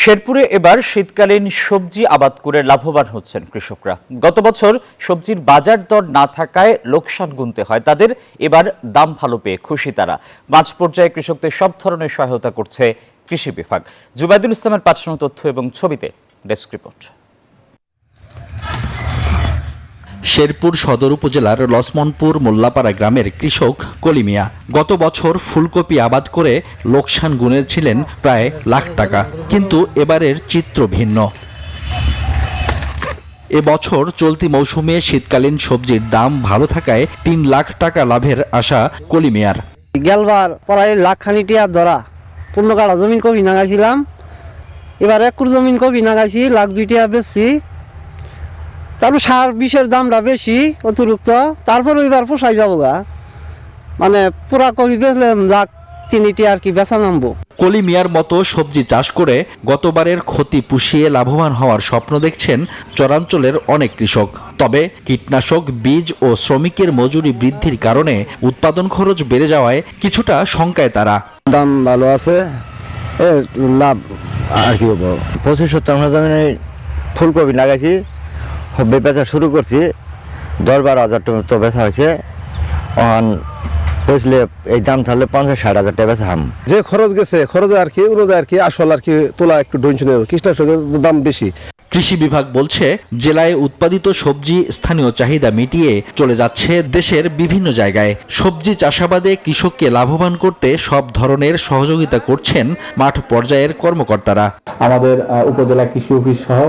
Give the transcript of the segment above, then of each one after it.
শেরপুরে এবার শীতকালীন সবজি আবাদ করে লাভবান হচ্ছেন কৃষকরা। গত বছর সবজির বাজার দর না থাকায় লোকসান গুনতে হয় তাদের, এবার দাম ভালো পেয়ে খুশি তারা। মাঝ পর্যায়ে কৃষকদের সব ধরনের সহায়তা করছে কৃষি বিভাগ। জুবাইদুল ইসলামের পাঠানো তথ্য এবং ছবিতে ডেস্ক রিপোর্ট। শেরপুর সদর উপজেলার লছমনপুর মোল্লাপাড়া গ্রামের কৃষক কলি মিয়া গত বছর ফুলকপি আবাদ করে লোকসান গুনেছিলেন প্রায় লাখ টাকা, কিন্তু এবারের চিত্র ভিন্ন। এবছর চলতি মৌসুমে শীতকালীন সবজির দাম ভালো থাকায় ৩ লাখ টাকা লাভের আশা কলি মিয়ার। গেলবার প্রায় লাখ খানি টিয়া ধরা 15 কাঠা জমিন কপি নাগাইছিলাম, এবার 1 কুড়ি জমিন কপি নাগাইছি, লাখ 2 টাকা বেচছি। তারপর সার বিষের দামটা বেশি অতিরিক্ত, তারপর এবার পোষাই যাবো গা, মানে পুরা কপি বেচলাম লাখ 3 টাকা আর কি বেচা নামবো। কলি মিয়ার মতো সবজি চাষ করে গতবারের ক্ষতি পুষিয়ে লাভবান হওয়ার স্বপ্ন দেখছেন চরাঞ্চলের অনেক কৃষক। তবে কীটনাশক, বীজ ও শ্রমিকের মজুরি বৃদ্ধির কারণে উৎপাদন খরচ বেড়ে যাওয়ায় কিছুটা শঙ্কায় তারা। দাম ভালো আছে, লাভ আর কি হবো। 25-70 জমিনে ফুলকপি লাগাইছি, বেচা শুরু করছি, 10-12 হাজার টাকা তো বেচা হয়েছে। বেচলে এই দাম থাকলে 50-60 হাজার টাকা বেচা হাম। যে খরচ গেছে খরচে আর কি অনুযায়ী আর কি আসল আর কি তোলা একটু ডনশনের, কীটনাশকের দাম বেশি। কৃষি বিভাগ বলছে জেলায় উৎপাদিত সবজি স্থানীয় চাহিদা মিটিয়ে চলে যাচ্ছে দেশের বিভিন্ন জায়গায়। সবজি চাষাবাদে কৃষককে লাভবান করতে সব ধরনের সহযোগিতা করছেন মাঠ পর্যায়ের কর্মকর্তারা। আমাদের উপজেলা কৃষি অফিস সহ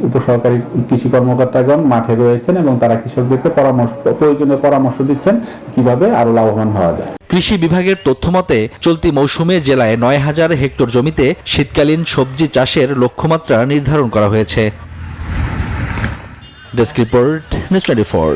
উপসহকারী কৃষি কর্মকর্তাগণ মাঠে রয়েছেন এবং তারা কৃষকদেরকে প্রয়োজনীয় পরামর্শ দিচ্ছেন কিভাবে আরো লাভবান হওয়া যায়। কৃষি বিভাগের তথ্যমতে চলতি মৌসুমে জেলায় 9,000 হেক্টর জমিতে শীতকালীন সবজি চাষের লক্ষ্যমাত্রা নির্ধারণ করা হয়েছে। Desk report, news 24।